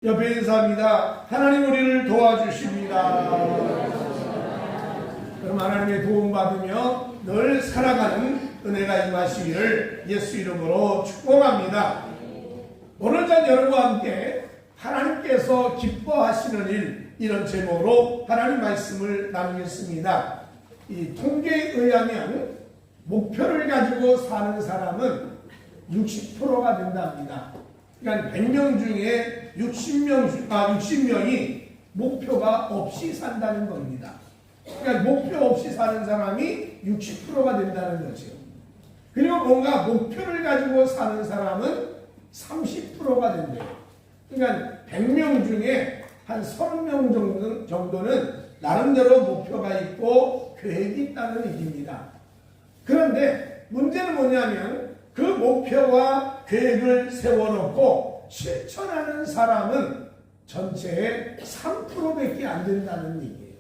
옆에 인사합니다. 하나님 우리를 도와주십니다. 그럼 하나님의 도움받으며 늘 살아가는 은혜가 임하시기를 예수 이름으로 축복합니다. 오늘 전 여러분과 함께 하나님께서 기뻐하시는 일, 이런 제목으로 하나님 말씀을 나누겠습니다. 이 통계에 의하면 목표를 가지고 사는 사람은 60%가 된답니다. 그러니까 100명 중에 60명이 목표가 없이 산다는 겁니다. 그러니까 목표 없이 사는 사람이 60%가 된다는 거죠. 그리고 뭔가 목표를 가지고 사는 사람은 30%가 된대요. 그러니까 100명 중에 한 30명 정도는 나름대로 목표가 있고 계획이 있다는 얘기입니다. 그런데 문제는 뭐냐면 그 목표와 계획을 세워놓고 실천하는 사람은 전체의 3%밖에 안 된다는 얘기예요.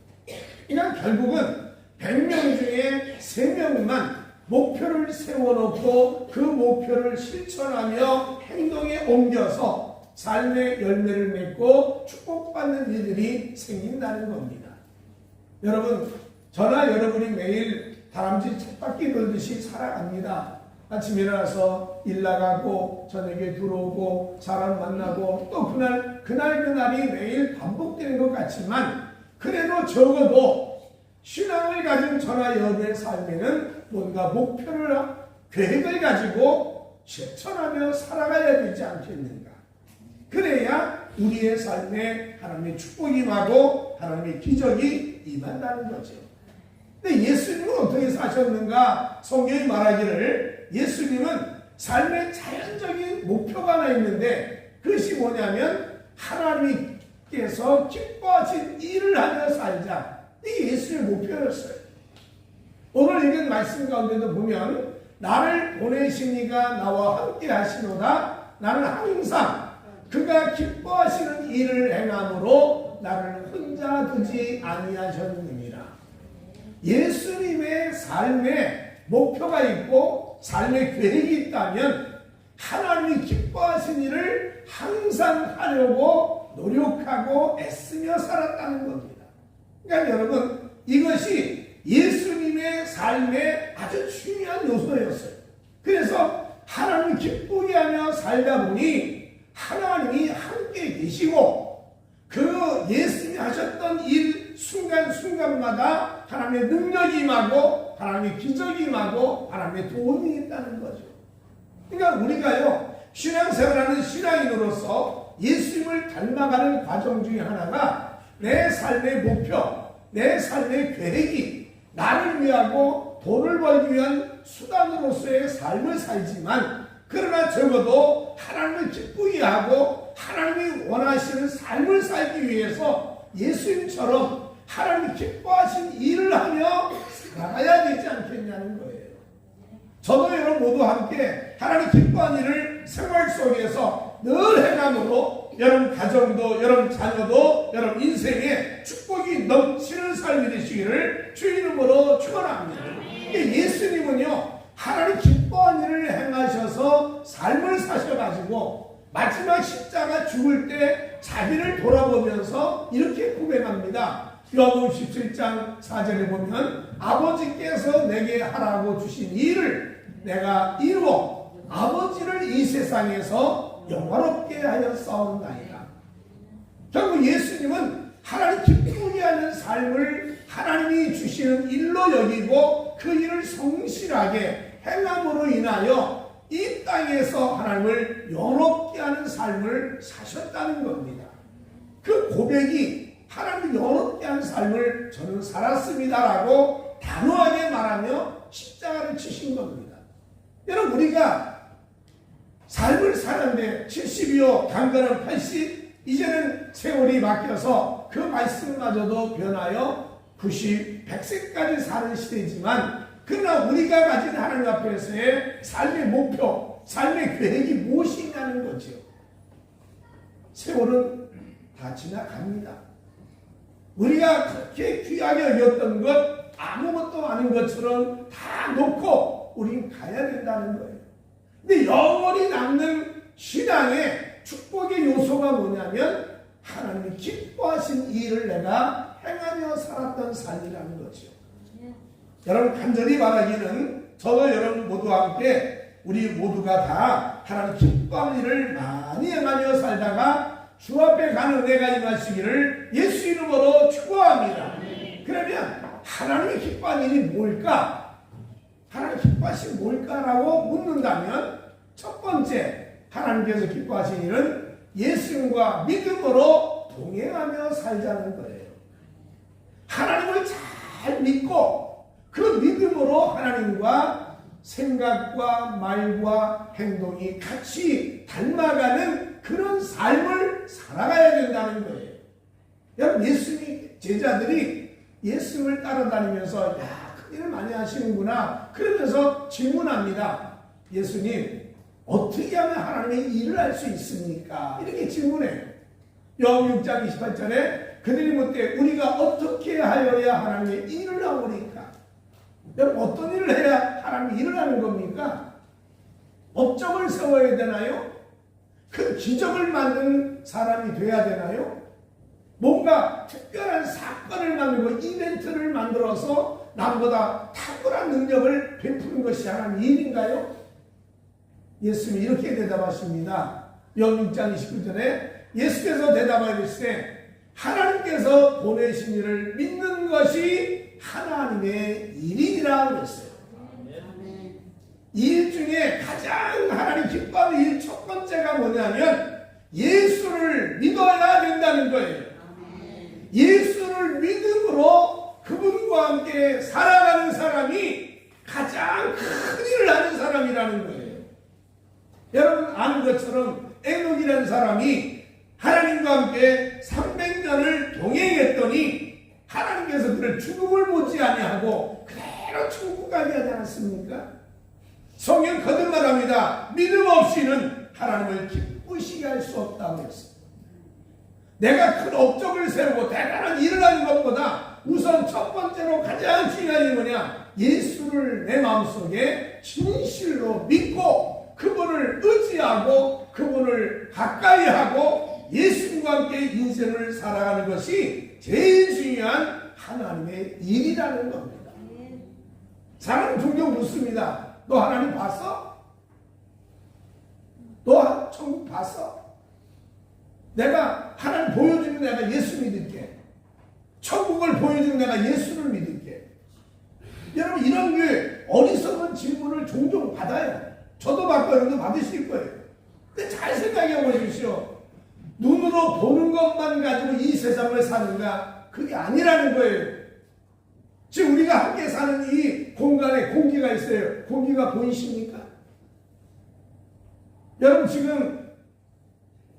그러니까 결국은 100명 중에 3명만 목표를 세워놓고 그 목표를 실천하며 행동에 옮겨서 삶의 열매를 맺고 축복받는 일들이 생긴다는 겁니다. 여러분, 저나 여러분이 매일 다람쥐 쳇바퀴 돌듯이 살아갑니다. 아침에 일어나서 일 나가고 저녁에 들어오고 사람 만나고 또 그날이 매일 반복되는 것 같지만 그래도 적어도 신앙을 가진 저나 여러분의 삶에는 뭔가 목표를 계획을 가지고 실천하며 살아가야 되지 않겠는가. 그래야 우리의 삶에 하나님의 축복이 임하고 하나님의 기적이 임한다는 거죠. 근데 예수님은 어떻게 사셨는가? 성경이 말하기를 예수님은 삶의 자연적인 목표가 하나 있는데 그것이 뭐냐면 하나님께서 기뻐하신 일을 하며 살자. 이게 예수님의 목표였어요. 오늘 읽은 말씀 가운데도 보면 나를 보내신 이가 나와 함께 하시노라. 나는 항상 그가 기뻐하시는 일을 행함으로 나를 혼자 두지 아니하셨느니라. 예수님의 삶에 목표가 있고 삶의 계획이 있다면 하나님이 기뻐하신 일을 항상 하려고 노력하고 애쓰며 살았다는 겁니다. 그러니까 여러분, 이것이 예수님의 삶의 아주 중요한 요소였어요. 그래서 하나님을 기쁘게 하며 살다 보니 하나님이 함께 계시고 그 예수님이 하셨던 일 순간순간마다 하나님의 능력이 임하고 하나님의 기적이 임하고 하나님의 도움이 있다는 거죠. 그러니까 우리가요, 신앙생활하는 신앙인으로서 예수님을 닮아가는 과정 중에 하나가 내 삶의 목표, 내 삶의 계획이 나를 위하고 돈을 벌기 위한 수단으로서의 삶을 살지만 그러나 적어도 하나님을 기쁘게 하고 하나님이 원하시는 삶을 살기 위해서 예수님처럼 하나님이 기뻐하신 일을 하며 살아가야 되지 않겠냐는 거예요. 저도 여러분 모두 함께 하나님 기뻐하는 일을 생활 속에서 늘 행함으로 여러분 가정도 여러분 자녀도 여러분 인생에 축복이 넘치는 삶이 되시기를 주 이름으로 축원합니다. 예수님은요 하나님 기뻐하는 일을 행하셔서 삶을 사셔가지고 마지막 십자가 죽을 때 자기를 돌아보면서 이렇게 고백합니다. 요한복음 17장 4절에 보면 아버지께서 내게 하라고 주신 일을 내가 이루어 아버지를 이 세상에서 영화롭게 하여 싸운다이다. 결국 예수님은 하나님 기쁘게 하는 삶을 하나님이 주시는 일로 여기고 그 일을 성실하게 행함으로 인하여 이 땅에서 하나님을 영롭게 하는 삶을 사셨다는 겁니다. 그 고백이 하나님을 영롭게 하는 삶을 저는 살았습니다라고 단호하게 말하며 십자가를 치신 겁니다. 여러분, 우리가 삶을 사는데 70이요, 당근은 80, 이제는 세월이 바뀌어서 그 말씀마저도 변하여 90, 100세까지 사는 시대지만 그러나 우리가 가진 하나님 앞에서의 삶의 목표, 삶의 계획이 무엇이냐는 거죠. 세월은 다 지나갑니다. 우리가 그렇게 귀하게 여겼던 것 아무것도 아닌 것처럼 다 놓고 우린 가야 된다는 거예요. 근데 영원히 남는 신앙의 축복의 요소가 뭐냐면 하나님이 기뻐하신 일을 내가 행하며 살았던 삶이라는 거죠. 여러분 간절히 바라기는 저도 여러분 모두와 함께 우리 모두가 다 하나님 기뻐하는 일을 많이 행하며 살다가 주 앞에 가는 은혜가 임하시기를 예수 이름으로 축원합니다. 그러면 하나님이 기뻐하는 일이 뭘까? 하나님 기뻐하신 뭘까라고 묻는다면 첫 번째 하나님께서 기뻐하신 일은 예수님과 믿음으로 동행하며 살자는 거예요. 하나님을 잘 믿고 그 믿음으로 하나님과 생각과 말과 행동이 같이 닮아가는 그런 삶을 살아가야 된다는 거예요. 여러분 예수님 제자들이 예수님을 따라다니면서 야, 큰 일을 많이 하시는구나 그러면서 질문합니다. 예수님 어떻게 하면 하나님의 일을 할 수 있습니까? 이렇게 질문해요. 요한 6장 28절에 그들이 묻되 우리가 어떻게 하여야 하나님의 일을 하오리까? 여러분 어떤 일을 해야 하나님의 일을 하는 겁니까? 업적을 세워야 되나요? 큰 기적을 만드는 사람이 돼야 되나요? 뭔가 특별한 사건을 만들고 이벤트를 만들어서 남보다 탁월한 능력을 베푸는 것이 하나님의 일인가요? 예수님이 이렇게 대답하십니다. 요한 6장 29절에 예수께서 대답하시되 하나님께서 보내신 일을 믿는 것이 하나님의 일이라 그랬어요. 일 중에 가장 하나님 기뻐하는 일 첫 번째가 뭐냐면 예수를 믿어야 된다는 거예요. 예수를 믿음으로 그분과 함께 살아가는 사람이 가장 큰 일을 하는 사람이라는 거예요. 여러분 아는 것처럼 에녹이라는 사람이 하나님과 함께 300년을 동행했더니 하나님께서 그를 죽음을 못지 아니하고 그대로 천국 가게 하지 않았습니까? 성경 거듭말합니다. 믿음 없이는 하나님을 기쁘시게 할 수 없다고 했습니다. 내가 큰 업적을 세우고 대단한 일을 하는 것보다 우선 첫 번째로 가장 중요한 게 뭐냐? 예수를 내 마음속에 진실로 믿고 그분을 의지하고 그분을 가까이 하고 예수님과 함께 인생을 살아가는 것이 제일 중요한 하나님의 일이라는 겁니다. 사람은 종종 묻습니다. 너 하나님 봤어? 너 천국 봤어? 내가 하나님 보여주면 내가 예수 믿을게. 천국을 보여주면 내가 예수를 믿을게. 여러분 이런 게 어리석은 질문을 종종 받아요. 저도 받고 여러분도 받으실 거예요. 근데 잘 생각해 보십시오. 눈으로 보는 것만 가지고 이 세상을 사는가? 그게 아니라는 거예요. 지금 우리가 함께 사는 이 공간에 공기가 있어요. 공기가 보이십니까? 여러분 지금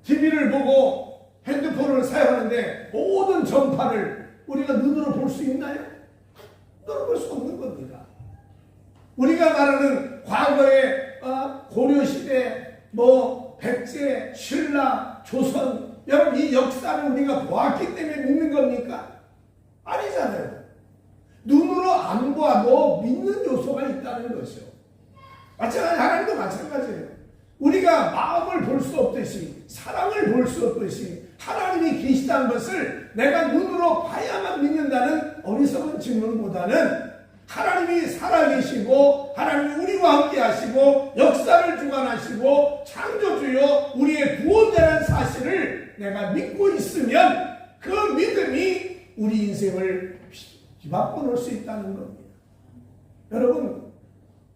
TV를 보고 핸드폰을 사용하는데 모든 전파를 우리가 눈으로 볼 수 있나요? 눈으로 볼 수 없는 겁니다. 우리가 말하는 과거의 고려시대, 백제, 신라, 조선, 여러분 이 역사를 우리가 보았기 때문에 믿는 겁니까? 아니잖아요. 눈으로 안 보아도 믿는 요소가 있다는 것이요. 마찬가지 하나님도 마찬가지예요. 우리가 마음을 볼 수 없듯이 사랑을 볼 수 없듯이 하나님이 계시다는 것을 내가 눈으로 봐야만 믿는다는 어리석은 질문보다는 하나님이 살아계시고 하나님이 우리와 함께 하시고 역사를 주관하시고 창조주여 우리의 구원자라는 사실을 내가 믿고 있으면 그 믿음이 우리 인생을 뒤바꿔 놓을 수 있다는 겁니다. 여러분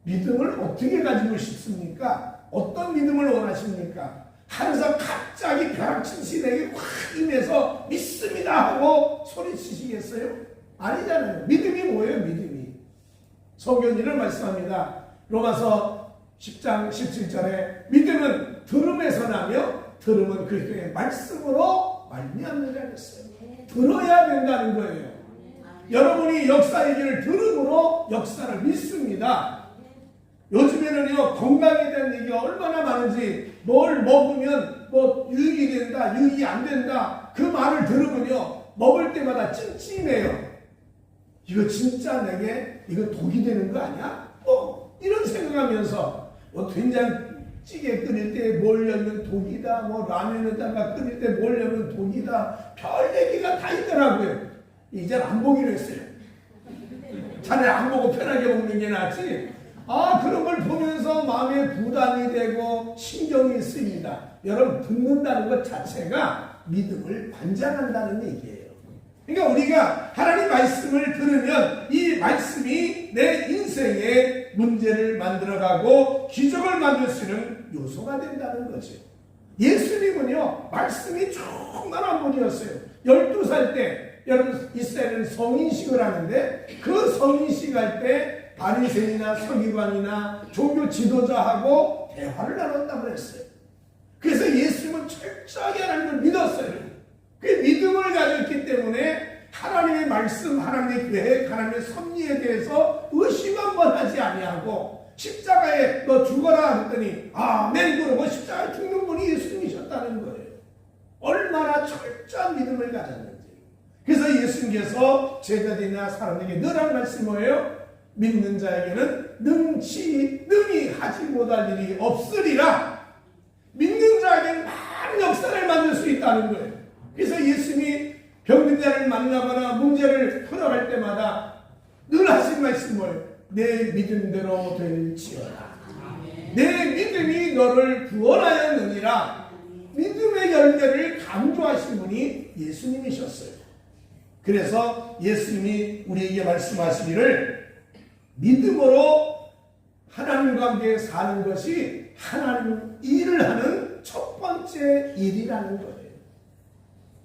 믿음을 어떻게 가지고 싶습니까? 어떤 믿음을 원하십니까? 항상 갑자기 벼락친 시대에 확 임해서 믿습니다 하고 소리치시겠어요? 아니잖아요. 믿음이 뭐예요? 믿음이 성경이 이런 말씀합니다. 로마서 10장 17절에 믿음은 들음에서 나며 들음은 그리스도의 말씀으로 말미암느라 했어요. 들어야 된다는 거예요. 여러분이 역사 얘기를 들음으로 역사를 믿습니다. 요즘에는요 건강에 대한 얘기가 얼마나 많은지 뭘 먹으면 유익이 된다 유익이 안 된다 그 말을 들으면요 먹을 때마다 찜찜해요. 이거 진짜 내게 이거 독이 되는 거 아니야? 이런 생각하면서 된장 찌개 끓일 때 뭘 넣으면 독이다, 뭐 라면에다가 끓일 때 뭘 넣으면 독이다, 별 얘기가 다 있더라고요. 이제 안 보기로 했어요. 차라리 안 보고 편하게 먹는 게 낫지. 그런 걸 보면서 마음에 부담이 되고 신경이 쓰입니다. 여러분, 듣는다는 것 자체가 믿음을 관장한다는 얘기예요. 그러니까 우리가 하나님 말씀을 들으면 이 말씀이 내 인생에 문제를 만들어가고 기적을 만들 수 있는 요소가 된다는 거죠. 예수님은요, 말씀이 충만한 분이었어요. 12살 때, 여러분, 이스라엘은 성인식을 하는데 그 성인식 할 때 바리새인이나 서기관이나 종교 지도자하고 대화를 나눴다고 그랬어요. 그래서 예수님은 철저하게 하나님을 믿었어요. 그 믿음을 가졌기 때문에 하나님의 말씀, 하나님의 계획, 하나님의 섭리에 대해서 의심 한번 하지 아니하고 십자가에 너 죽어라 했더니 아멘 그러고 십자가에 죽는 분이 예수님이셨다는 거예요. 얼마나 철저한 믿음을 가졌는지. 그래서 예수님께서 제자들이나 사람에게 늘 하는 말씀이 뭐예요? 믿는 자에게는 능히 하지 못할 일이 없으리라. 믿는 자에게는 많은 역사를 만들 수 있다는 거예요. 그래서 예수님이 병든 자를 만나거나 문제를 풀어갈 때마다 늘 하신 말씀이 뭐예요? 내 믿음대로 될지어다. 내 믿음이 너를 구원하였느니라. 믿음의 열매를 강조하신 분이 예수님이셨어요. 그래서 예수님이 우리에게 말씀하시기를 믿음으로 하나님과 함께 사는 것이 하나님 일을 하는 첫 번째 일이라는 거예요.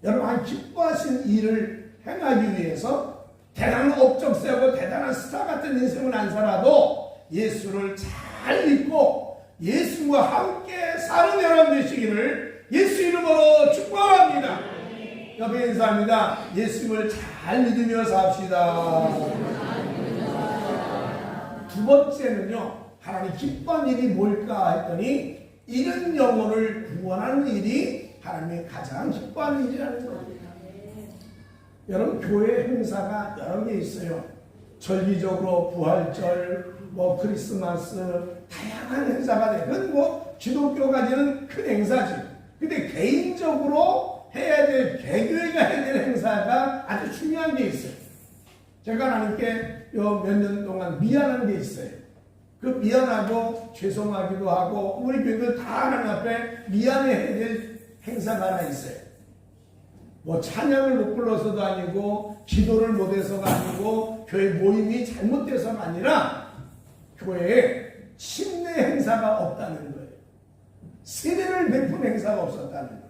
여러분, 기뻐하신 일을 행하기 위해서 대단한 업적 세우고 대단한 스타 같은 인생을 안 살아도 예수를 잘 믿고 예수와 함께 사는 여러분 되시기를 예수 이름으로 축복합니다. 옆에 인사합니다. 예수님을 잘 믿으며 삽시다. 두 번째는요, 하나님 기뻐하는 일이 뭘까 했더니 잃은 영혼을 구원하는 일이 하나님의 가장 기뻐하는 일이라는 겁니다. 여러분, 교회 행사가 여러 개 있어요. 절기적으로 부활절, 크리스마스, 다양한 행사가 돼요. 그건 기독교 가지는 큰 행사지. 근데 개인적으로 해야 될, 개교회가 해야 될 행사가 아주 중요한 게 있어요. 제가 하나님께 몇 년 동안 미안한 게 있어요. 그 미안하고 죄송하기도 하고 우리 교회들 다 하나님 앞에 미안해야 될 행사가 하나 있어요. 찬양을 못 불러서도 아니고 기도를 못해서가 아니고 교회 모임이 잘못돼서가 아니라 교회에 침례 행사가 없다는 거예요. 세례를 베푼 행사가 없었다는 거예요.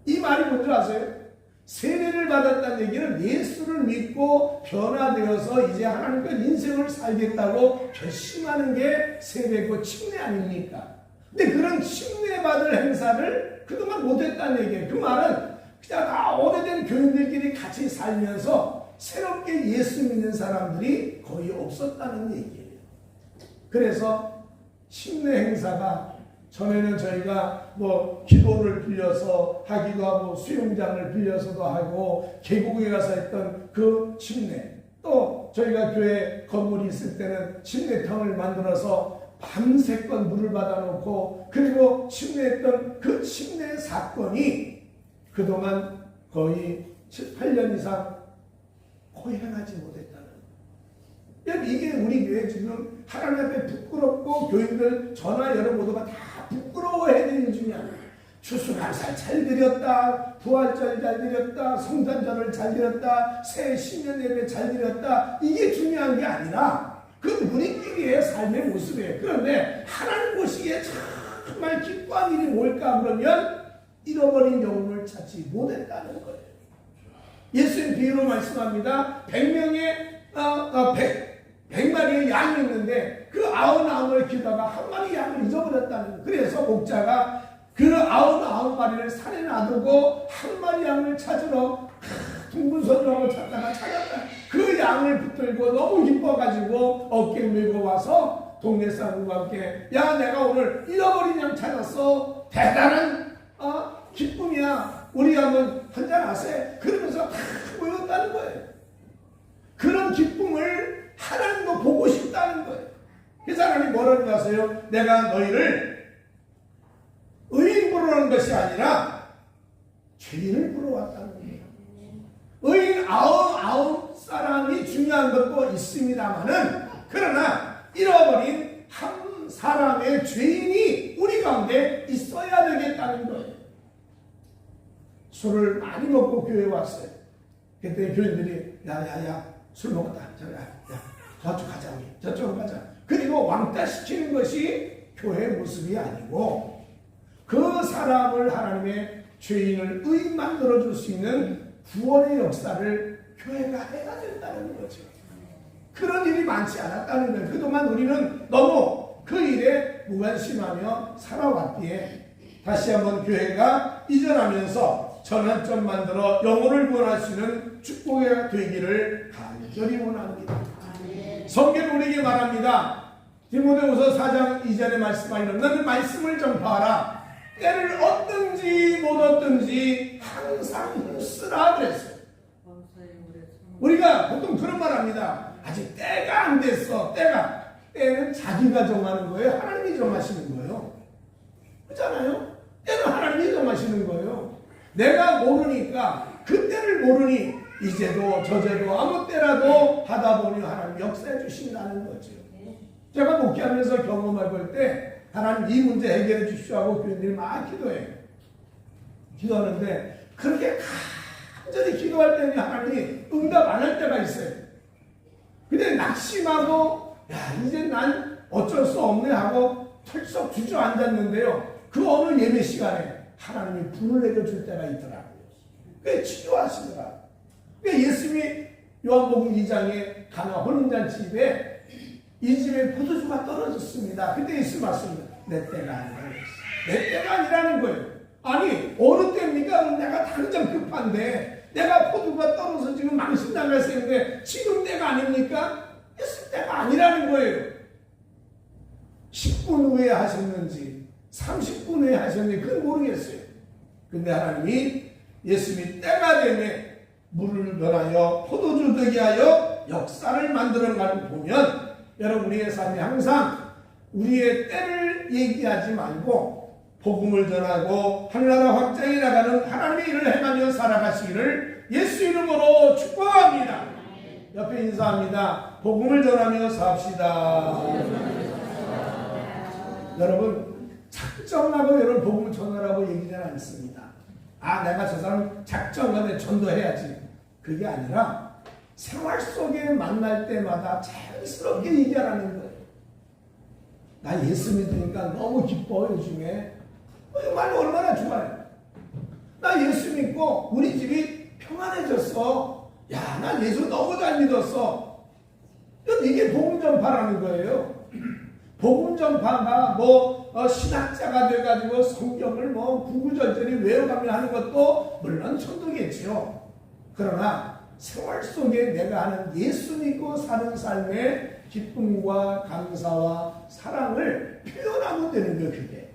이 말이 뭔지 아세요? 세례를 받았다는 얘기는 예수를 믿고 변화되어서 이제 하나님과 인생을 살겠다고 결심하는 게 세례고 침례 아닙니까? 근데 그런 침례받을 행사를 그동안 못했다는 얘기예요. 그 말은 그냥 오래된 교인들끼리 같이 살면서 새롭게 예수 믿는 사람들이 거의 없었다는 얘기예요. 그래서 침례 행사가 전에는 저희가 기도를 빌려서 하기도 하고 수영장을 빌려서도 하고 계곡에 가서 했던 그 침례, 또 저희가 교회 건물이 있을 때는 침례탕을 만들어서 밤새껏 물을 받아놓고 그리고 침례했던 그 침례 사건이 그동안 거의 7, 8년 이상 거의 행하지 못했다는 거예요. 이게 우리 교회 지금 하나님 앞에 부끄럽고 교인들 저나 여러 모두가 다 부끄러워해야 되는 일 중에 하나예요. 추수감사 잘 드렸다, 부활절 잘 드렸다, 성탄절을 잘 드렸다, 새 신년 예배 잘 드렸다, 이게 중요한 게 아니라 그 우리끼리의 삶의 모습이에요. 그런데 하나님 보시기에 정말 기뻐한 일이 뭘까 그러면 잃어버린 영혼을 찾지 못했다는 거예요. 예수님 비유로 말씀합니다. 100마리의 양이 있는데 그 99마리를 키우다가 한 마리 양을 잊어버렸다는 거예요. 그래서 목자가 그 99마리를 산에 놔두고 한 마리 양을 찾으러 둥근선주하고 찾다가 찾았다. 그 양을 붙들고 너무 기뻐가지고 어깨 밀고 와서 동네 사람과 함께 야 내가 오늘 잃어버린 양 찾았어. 대단한 기쁨이야. 우리 한번 한잔하세. 그러면서 다 모였다는 거예요. 그런 기쁨을 하나님도 보고 싶다는 거예요. 그래서 하나님 뭐라고 하세요? 내가 너희를 의인 부르는 것이 아니라 죄인을 부러왔다는 거예요. 의인 아홉 사람이 중요한 것도 있습니다만은 그러나 잃어버린 한 사람의 죄인이 우리 가운데 있어야 되겠다는 거예요. 술을 많이 먹고 교회에 왔어요. 그때 교인들이 야야야 술 먹었다. 저쪽 가자. 저쪽 가자. 그리고 왕따 시키는 것이 교회 모습이 아니고 그 사람을 하나님의 죄인을 의인 만들어줄 수 있는 구원의 역사를 교회가 해야 된다는 거죠. 그런 일이 많지 않았다는 거예요. 그동안 우리는 너무 그 일에 무관심하며 살아왔기에 다시 한번 교회가 이전하면서 전환점 만들어 영혼을 구원할 수 있는 축복이 되기를 간절히 원합니다. 성경은 우리에게 말합니다. 디모데후서 4장 2절의 말씀하기를 너는 말씀을 전파하라. 때를 얻든지 못 얻든지 항상 쓰라 그랬어요. 우리가 보통 그런 말 합니다. 아직 때가 안 됐어. 때는 자기가 정하는 거예요. 하나님이 정하시는 거예요. 그렇잖아요. 때는 하나님이 정하시는 거예요. 내가 모르니까 그 때를 모르니 이제도 저제도 아무 때라도 하다 보니 하나님 역사해 주신다는 거죠. 제가 목회하면서 경험해 볼 때 하나님 이 문제 해결해 주십시오 하고 교인들이 막 기도해요. 기도하는데 그렇게 간절히 기도할 때는 하나님이 응답 안 할 때가 있어요. 근데 낙심하고 이제 난 어쩔 수 없네 하고 털썩 주저앉았는데요. 그 어느 예배 시간에 하나님이 불을 내려줄 때가 있더라고요. 그게 치료하시더라. 예수님이 요한복음 2장에 가나 혼인잔치 집에 이 집에 포도주가 떨어졌습니다. 그때 예수 말씀입니다. 내 때가 아니라는 거예요. 내 때가 아니라는 거예요. 아니 어느 때입니까? 내가 당장 급한데 내가 포도가 떨어져서 지금 망신당할 셈인데 지금 때가 아닙니까? 예수 때가 아니라는 거예요. 10분 후에 하셨는지 30분 후에 하셨는지 그건 모르겠어요. 근데 하나님이 예수님이 때가 되면 물을 변하여 포도주 되게 하여 역사를 만들어가는 걸 보면 여러분 우리의 삶이 항상 우리의 때를 얘기하지 말고 복음을 전하고 하늘나라 확장해 나가는 하나님의 일을 행하며 살아가시기를 예수 이름으로 축복합니다. 옆에 인사합니다. 복음을 전하며 삽시다. 여러분 작정하고 여러분 복음을 전하라고 얘기는 않습니다. 내가 저 사람 작정하면 전도해야지. 그게 아니라 생활 속에 만날 때마다 자연스럽게 얘기하라는 거예요. 나 예수 믿으니까 너무 기뻐 요즘에. 정말 얼마나 좋아요. 나 예수 믿고 우리 집이 평안해졌어. 나 예수 너무 잘 믿었어. 이게 복음 전파라는 거예요. 복음 전파가 신학자가 돼가지고 성경을 구구절절히 외워가며 하는 것도 물론 천도겠지요. 그러나 생활 속에 내가 하는 예수 믿고 사는 삶의 기쁨과 감사와 사랑을 표현하면 되는 거예요. 그게.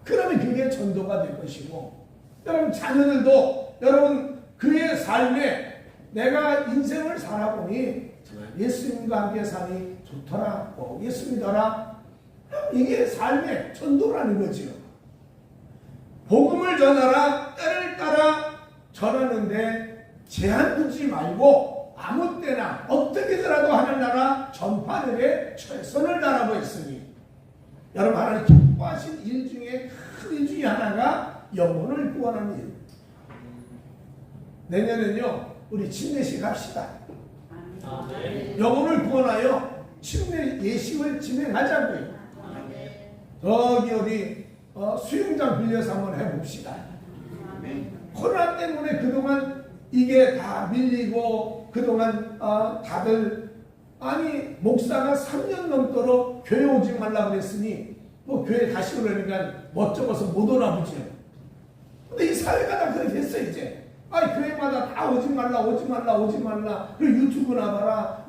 그러면 그게 전도가 될 것이고 여러분 자녀들도 여러분 그의 삶에 내가 인생을 살아보니 정말 예수님과 함께 사니 좋더라. 예수 믿어라. 이게 삶의 전도라는 거지요. 복음을 전하라. 때를 따라 전하는데 제한 두지 말고 아무 때나 어떻게더라도 하늘나라 전파들에 최선을 다하고 있으니 여러분 하나님 기뻐하신 일 중에 큰 일 중에 하나가 영혼을 구원하는 일. 내년엔요 우리 침례식 합시다. 영혼을 구원하여 침례 예식을 진행하자고요. 저기 어디 수영장 빌려서 한번 해봅시다. 코로나 때문에 그동안 이게 다 밀리고 그동안 다들 목사가 3년 넘도록 교회 오지 말라 그랬으니 교회 다시 오려니까 멋쩍어서 못 오나 보죠. 근데 이 사회가 다 그렇게 됐어 이제. 교회마다 다 오지 말라. 그리고 유튜브나 봐라.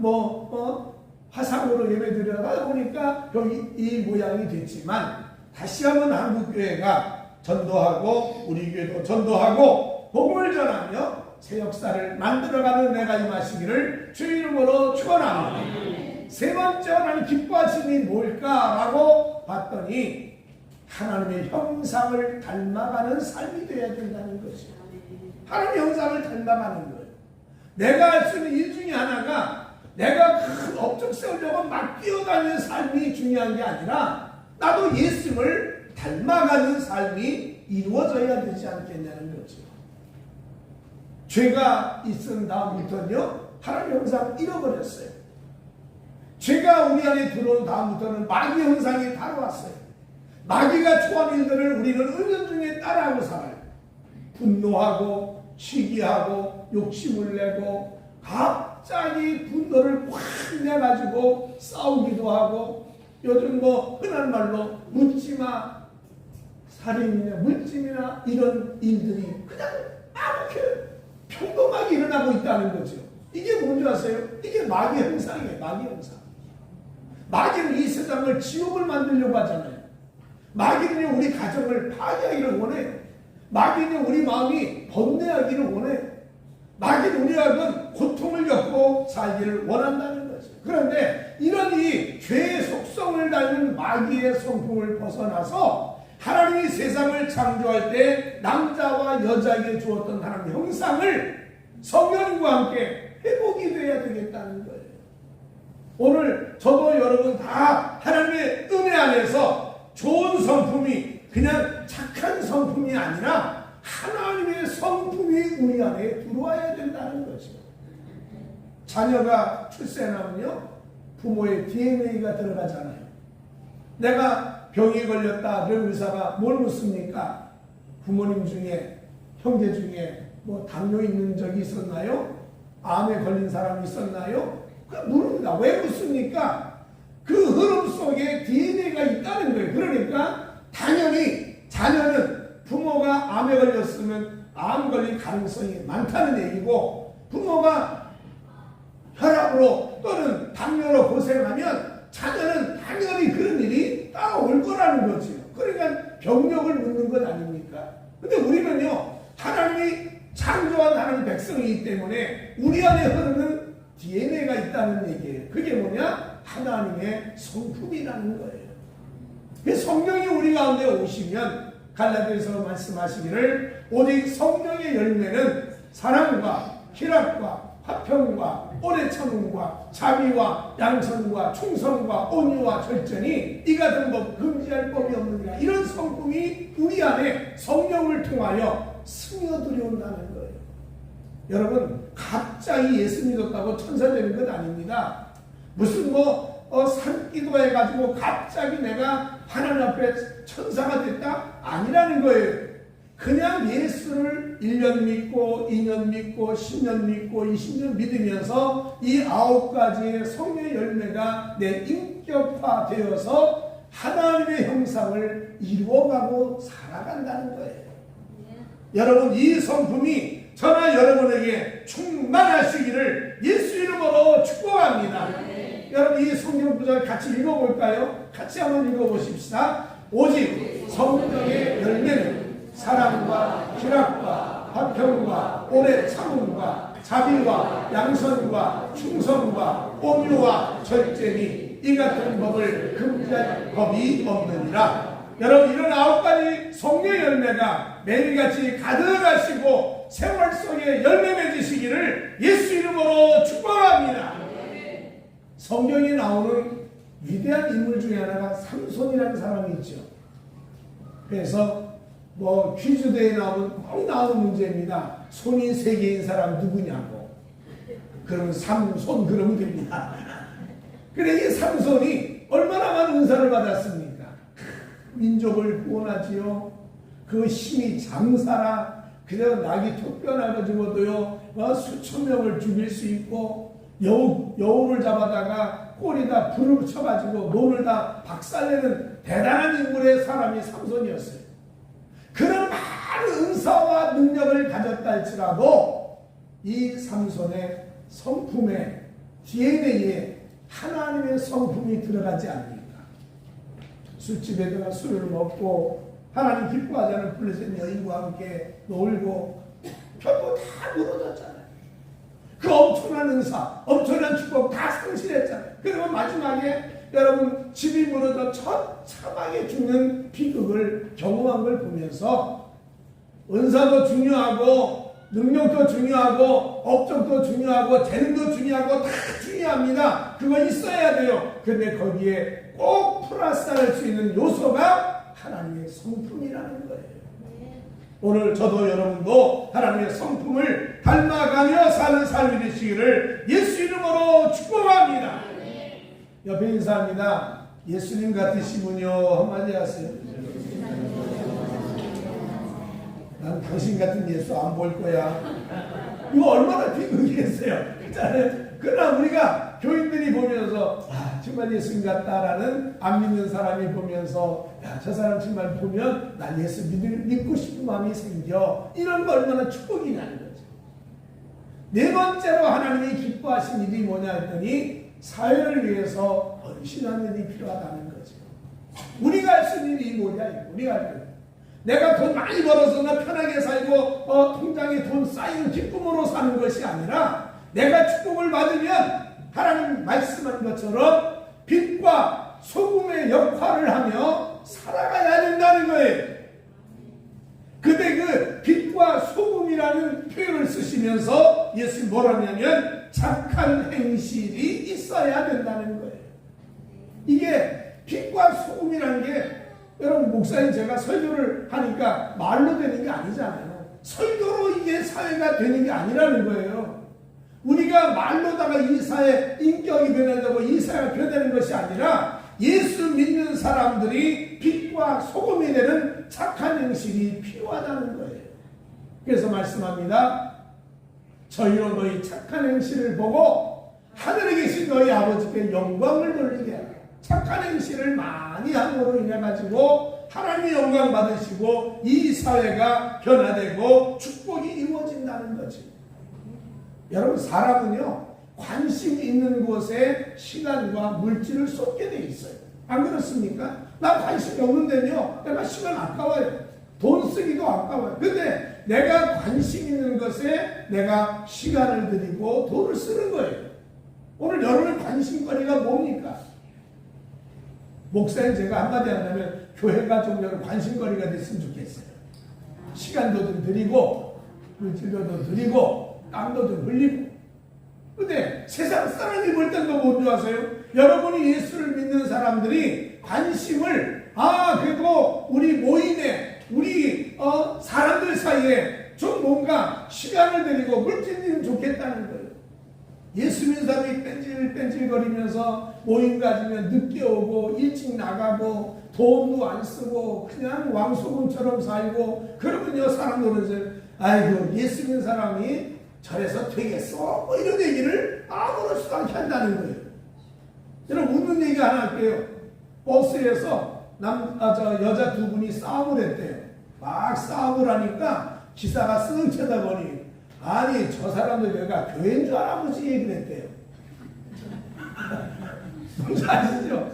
화상으로 예배 드려다 보니까 이 모양이 됐지만 다시 한번 한국교회가 전도하고 우리 교회도 전도하고 복음을 전하며 새 역사를 만들어가는 내가 임하시기를 주 이름으로 축원합니다. 세 번째 하나님 기뻐하심이 뭘까라고 봤더니 하나님의 형상을 닮아가는 삶이 되어야 된다는 것이죠. 하나님의 형상을 닮아가는 거예요. 내가 할 수 있는 일 중에 하나가 내가 큰 업적 세우려고 막 뛰어다니는 삶이 중요한 게 아니라 나도 예수님을 닮아가는 삶이 이루어져야 되지 않겠냐는 거죠. 죄가 있은 다음부터는요, 하나님의 형상을 잃어버렸어요. 죄가 우리 안에 들어온 다음부터는 마귀의 형상이 다가왔어요. 마귀가 좋아하는 일들을 우리는 은연중에 따라하고 살아요. 분노하고 시기하고 욕심을 내고 갑자기 분노를 확 내가지고 싸우기도 하고, 요즘 뭐 흔한 말로 묻지마 살인이나 물짐이나 이런 일들이 그냥 아무렇게 평범하게 일어나고 있다는 거죠. 이게 뭔지 아세요? 이게 마귀의 형상이에요. 마귀의 형상. 마귀는 이 세상을 지옥을 만들려고 하잖아요. 마귀는 우리 가정을 파괴하기를 원해요. 마귀는 우리 마음이 번뇌하기를 원해요. 마귀는 우리가 고통을 겪고 살기를 원한다는 거죠. 그런데 이런 이 죄의 속성을 닮은 마귀의 성품을 벗어나서 하나님이 세상을 창조할 때 남자와 여자에게 주었던 하나님의 형상을 성령과 함께 회복이 되어야 되겠다는 거예요. 오늘 저도 여러분 다 하나님의 은혜 안에서 좋은 성품이 그냥 착한 성품이 아니라 하나님의 성품이 우리 안에 들어와야 된다는 거죠. 자녀가 출생하면요, 부모의 DNA가 들어가잖아요. 내가 병이 걸렸다 그런 의사가 뭘 묻습니까? 부모님 중에, 형제 중에 뭐 당뇨 있는 적이 있었나요? 암에 걸린 사람이 있었나요? 물습니다. 왜 묻습니까? 그 흐름 속에 DNA가 있다는 거예요. 그러니까 당연히 자녀는 부모가 암에 걸렸으면 암 걸릴 가능성이 많다는 얘기고, 부모가 혈압으로 또는 당뇨로 고생하면 자녀는 당연히 그런 일이 따라올 거라는 거죠. 그러니까 병력을 묻는 것 아닙니까? 근데 우리는요, 하나님이 창조한 하나님 백성이기 때문에 우리 안에 흐르는 DNA가 있다는 얘기예요. 그게 뭐냐? 하나님의 성품이라는 거예요. 성령이 우리 가운데 오시면 갈라디아서 말씀하시기를 오직 성령의 열매는 사랑과 희락과 화평과 오래 참음과 자비와 양선과 충성과 온유와 절제니 이 같은 법 금지할 법이 없느니라. 이런 성품이 우리 안에 성령을 통하여 스며들어온다는 거예요. 여러분, 갑자기 예수 믿었다고 천사 되는 것 아닙니다. 무슨 산기도 해가지고 갑자기 내가 하나님 앞에 천사가 됐다? 아니라는 거예요. 그냥 예수를 1년 믿고 2년 믿고 10년 믿고 20년 믿으면서 이 9가지의 성령의 열매가 내 인격화되어서 하나님의 형상을 이루어가고 살아간다는 거예요. 여러분, 이 성품이 저나 여러분에게 충만하시기를 예수 이름으로 축복합니다. 여러분, 이 성경 구절 같이 읽어볼까요? 같이 한번 읽어보십시다. 오직 성령의 열매는 사랑과 희락과 화평과 오래 참음과 자비와 양선과 충성과 온유와 절제니 이 같은 법을 금지할 법이 없느니라. 여러분, 이런 9가지 성령의 열매가 매일같이 가득하시고 생활 속에 열매 맺으시기를 예수 이름으로 축복합니다. 성경에 나오는 위대한 인물 중에 하나가 삼손이라는 사람이 있죠. 그래서 퀴즈대에 나오면 꼭 나오는 문제입니다. 손이 3개인 사람 누구냐고. 그러면 삼손 그러면 됩니다. 그래, 이 삼손이 얼마나 많은 은사를 받았습니까? 민족을 구원하지요. 그 힘이 장사라. 그냥 낙이 톡변해가지고도요, 수천 명을 죽일 수 있고, 여우를 잡아다가 꼬리다 불을 붙여가지고 논을 다 박살내는 대단한 인물의 사람이 삼손이었어요. 그런 많은 은사와 능력을 가졌다 할지라도 이 삼손의 성품에 DNA에 하나님의 성품이 들어가지 않으니까 술집에 들어가 술을 먹고 하나님 기뻐하지 않은 블레셋 여인과 함께 놀고 결국 다 무너졌잖아요. 그 엄청난 은사, 엄청난 축복 다 상실했잖아요. 그리고 마지막에 여러분 집이 무너져 처참하게 죽는 비극을 경험한 걸 보면서 은사도 중요하고 능력도 중요하고 업적도 중요하고 재능도 중요하고 다 중요합니다. 그거 있어야 돼요. 근데 거기에 꼭 플러스할 수 있는 요소가 하나님의 성품이라는 거예요. 오늘 저도 여러분도 하나님의 성품을 닮아가며 사는 삶이 되시기를 예수 이름으로 축복합니다. 옆에 인사합니다. 예수님 같으시군요. 한마디 하세요. 난 당신 같은 예수 안 볼 거야. 이거 얼마나 비극이겠어요. 그러나 우리가 교인들이 보면서 정말 예수님 같다라는 안 믿는 사람이 보면서 저 사람 정말 보면 난 예수 믿고 싶은 마음이 생겨. 이런 거 얼마나 축복이냐는 거죠. 네 번째로 하나님이 기뻐하신 일이 뭐냐 했더니 사회를 위해서 헌신하는 일이 필요하다는 거죠. 우리가 할 수 있는 일이 뭐냐 이거. 우리가 할 수 있는 내가 돈 많이 벌어서 나 편하게 살고 통장에 돈 쌓이는 기쁨으로 사는 것이 아니라 내가 축복을 받으면 하나님 말씀한 것처럼 빛과 소금의 역할을 하며 살아가야 된다는 거예요. 근데 그 빛과 소금이라는 표현을 쓰시면서 예수님 뭐라냐면 착한 행실이 있어야 된다는 거예요. 이게 빛과 소금이라는 게 여러분 목사님 제가 설교를 하니까 말로 되는 게 아니잖아요. 설교로 이게 사회가 되는 게 아니라는 거예요. 우리가 말로다가 이 사회 인격이 변화되고 이 사회가 변하는 것이 아니라 예수 믿는 사람들이 빛과 소금이 되는 착한 행실이 필요하다는 거예요. 그래서 말씀합니다. 저희로 너희 착한 행실을 보고 하늘에 계신 너희 아버지께 영광을 돌리게 하라. 착한 행실을 많이 함으로 인해 가지고 하나님의 영광 받으시고 이 사회가 변화되고 축복이 이루어진다는 거지. 여러분 사람은요 관심 있는 곳에 시간과 물질을 쏟게 돼 있어요. 안 그렇습니까? 나 관심이 없는데요 내가 시간 아까워요. 돈 쓰기도 아까워요. 근데 내가 관심 있는 것에 내가 시간을 들이고 돈을 쓰는 거예요. 오늘 여러분의 관심거리가 뭡니까? 목사님 제가 한마디 한다면 교회가 좀 여러분 관심거리가 됐으면 좋겠어요. 시간도 좀 드리고 물질도 좀 드리고 땀도 좀 흘리고. 근데 세상 사람이 볼 땐 더 뭔 줄 아세요? 여러분이 예수를 믿는 사람들이 관심을 그래도 우리 모임에 우리 사람들 사이에 좀 뭔가 시간을 들이고 물질 드리면 좋겠다는 거예요. 예수 믿는 사람이 뺀질뺀질거리면서 모임 가지면 늦게 오고 일찍 나가고 돈도 안 쓰고 그냥 왕소금처럼 살고 그러면요 사람들은 아이고 예수 믿는 사람이 저래서 되겠어? 뭐 이런 얘기를 아무렇지도 않게 한다는 거예요. 여러분 웃는 얘기 하나 할게요. 버스에서 여자 두 분이 싸움을 했대요. 막 싸움을 하니까 기사가 쓱 쳐다보니 아니 저 사람들 내가 교회인 줄 알아보지 얘기를 했대요. 뭔지 아시죠?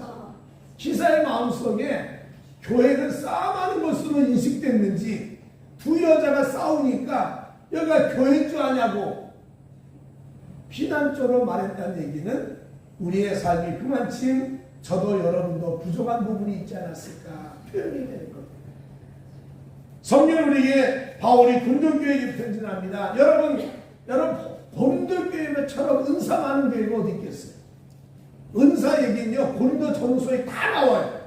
기사의 마음속에 교회는 싸움하는 것으로 인식됐는지 두 여자가 싸우니까 여기가 교회인 줄 아냐고 비난적으로 말했다는 얘기는 우리의 삶이 그만큼 저도 여러분도 부족한 부분이 있지 않았을까 표현이 되는 겁니다. 성경은 우리에게 바울이 고린도교회에 편지합니다. 여러분 고린도교회처럼 은사 많은 교회가 어디 있겠어요? 은사 얘기는요 고린도 전서에 다 나와요.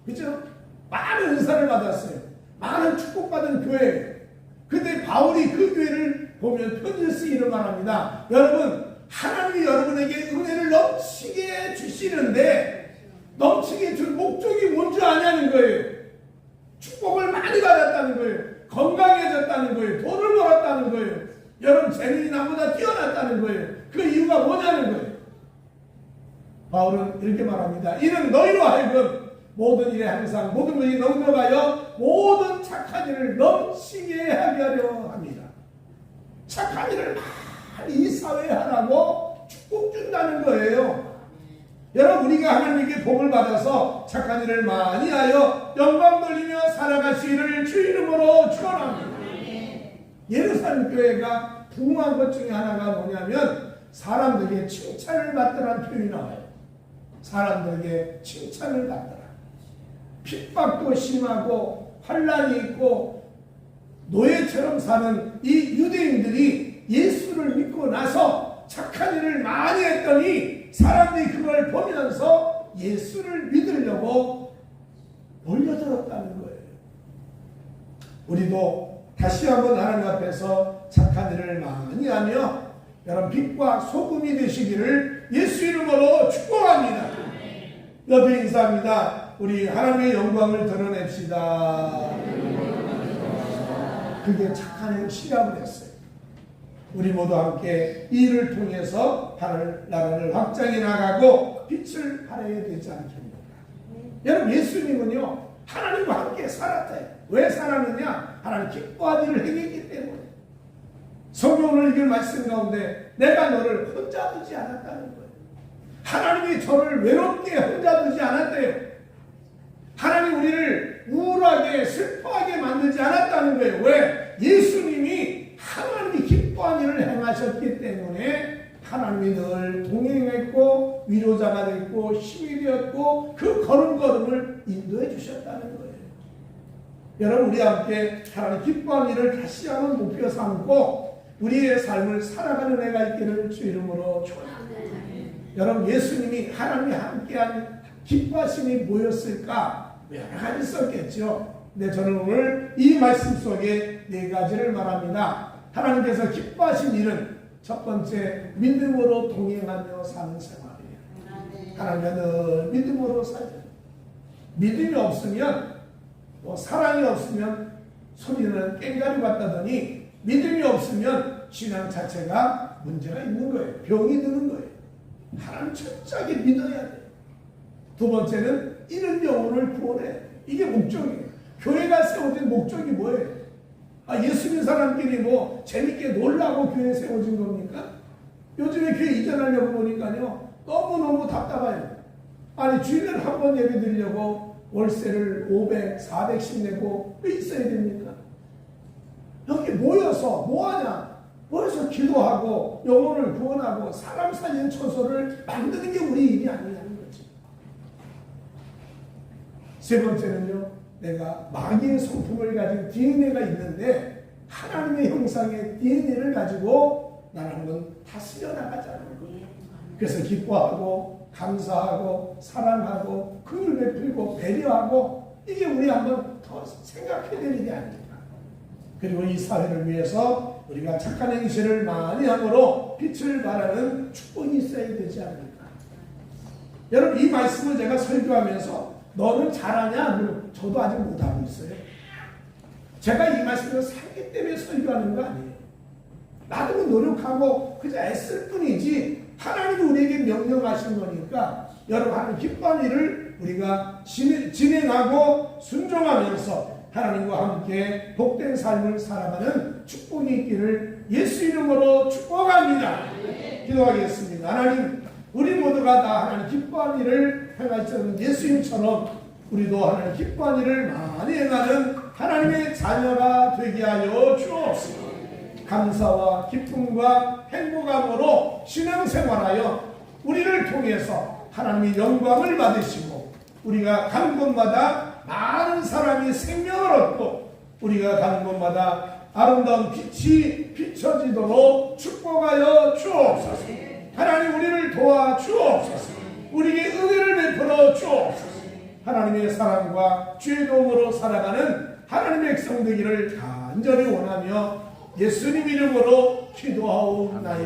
그렇죠? 많은 은사를 받았어요. 많은 축복받은 교회. 근데 바울이 그 교회를 보면 편지를 쓰기를 말합니다. 여러분 하나님이 여러분에게 은혜를 넘치게 주시는데 넘치게 줄 목적이 뭔지 아냐는 거예요. 축복을 많이 받았다는 거예요. 건강해졌다는 거예요. 돈을 벌었다는 거예요. 여러분 재능이 나보다 뛰어났다는 거예요. 그 이유가 뭐냐는 거예요. 바울은 이렇게 말합니다. 이는 너희로 하여금 모든 일에 항상 모든 것이 넉넉하여 모든 착한 일을 넘치게 하게 하려 합니다. 착한 일을 많이 이 사회에 하라고 축복 준다는 거예요. 여러분 우리가 하나님께 복을 받아서 착한 일을 많이 하여 영광 돌리며 살아가시기를 주 이름으로 축원합니다. 예루살렘 교회가 부흥한 것 중에 하나가 뭐냐면 사람들에게 칭찬을 받더라는 표현이 나와요. 사람들에게 칭찬을 받더라. 핍박도 심하고 환난이 있고 노예처럼 사는 이 유대인들이 예수를 믿고 나서 착한 일을 많이 했더니 사람들이 그걸 보면서 예수를 믿으려고 몰려들었다는 거예요. 우리도 다시 한번 하나님 앞에서 착한 일을 많이 하며 여러분 빛과 소금이 되시기를 예수 이름으로 축복합니다. 옆에 인사합니다. 우리 하나님의 영광을 드러냅시다. 그게 착한 행실이라고 했어요. 우리 모두 함께 이 일을 통해서 하늘 나라를 확장해 나가고 빛을 발해야 되지 않겠습니까? 여러분 예수님은요 하나님과 함께 살았어요. 왜 살았느냐? 하나님 기뻐한 일을 행했기 때문에. 성경을 읽은 말씀 가운데 내가 너를 혼자 두지 않았다는 거예요. 하나님이 저를 외롭게 혼자 두지 않았대요. 하나님 우리를 우울하게 슬퍼하게 만들지 않았다는 거예요. 왜? 예수님이 하나님이 기뻐한 일을 행하셨기 때문에 하나님이 늘 동행했고 위로자가 됐고 힘이 되었고 그 걸음걸음을 인도해 주셨다는 거예요. 여러분 우리 함께 하나님 기뻐한 일을 다시 한번 목표 삼고 우리의 삶을 살아가는 애가 있기를 주 이름으로 축원합니다. 여러분 예수님이 하나님이 함께한 기뻐하심이 뭐였을까? 여러 가지 썼겠죠. 근데 저는 오늘 이 말씀 속에 네 가지를 말합니다. 하나님께서 기뻐하신 일은 첫 번째 믿음으로 동행하며 사는 생활이에요. 하나님은 믿음으로 살아요. 믿음이 없으면 사랑이 없으면 소리는 깽가리 같다더니 믿음이 없으면 신앙 자체가 문제가 있는 거예요. 병이 드는 거예요. 하나님 철저하게 믿어야 돼요. 두 번째는 이런 영혼을 구원해. 이게 목적이에요. 교회가 세워진 목적이 뭐예요? 예수 믿는 사람끼리 재밌게 놀라고 교회 세워진 겁니까? 요즘에 교회 이전하려고 보니까요 너무너무 답답해요. 아니 주일날 한 번 예배 드리려고 월세를 500, 400씩 내고 왜 있어야 됩니까? 여기 모여서 뭐하냐? 모여서 기도하고 영혼을 구원하고 사람 살리는 처소를 만드는 게 우리 일이 아니냐는 거지. 세 번째는요, 내가 마귀의 성품을 가진 DNA가 있는데 하나님의 형상의 DNA를 가지고 나를 한번 다스려 나가자는 거예요. 그래서 기뻐하고 감사하고 사랑하고 긍휼 베풀고 배려하고 이게 우리 한번 더 생각해야 될 일이 아닙니까? 그리고 이 사회를 위해서 우리가 착한 행실을 많이 함으로 빛을 발하는 축복이 있어야 되지 않을까? 여러분 이 말씀을 제가 설교하면서 너는 잘하냐? 저도 아직 못하고 있어요. 제가 이 말씀을 살기 때문에 설교하는 거 아니에요. 나도 노력하고 그저 애쓸 뿐이지 하나님이 우리에게 명령하신 거니까 여러분 하나님 기뻐하는 일을 우리가 진행하고 순종하면서 하나님과 함께 복된 삶을 살아가는 축복이 있기를 예수 이름으로 축복합니다. 기도하겠습니다. 하나님 우리 모두가 다 하나님 기뻐하는 일을 행할 줄 아는 예수님처럼 우리도 하나님 기뻐하는 일을 많이 행하는 하나님의 자녀가 되게 하여 주옵소서. 감사와 기쁨과 행복함으로 신앙생활하여 우리를 통해서 하나님의 영광을 받으시고 우리가 가는 곳마다 많은 사람이 생명을 얻고 우리가 가는 곳마다 아름다운 빛이 비춰지도록 축복하여 주옵소서. 하나님 우리를 도와 주옵소서. 우리에게 은혜를 베풀어 주옵소서. 하나님의 사랑과 주의 도움으로 살아가는 하나님의 백성 되기를 간절히 원하며 예수님 이름으로 기도하옵나이다.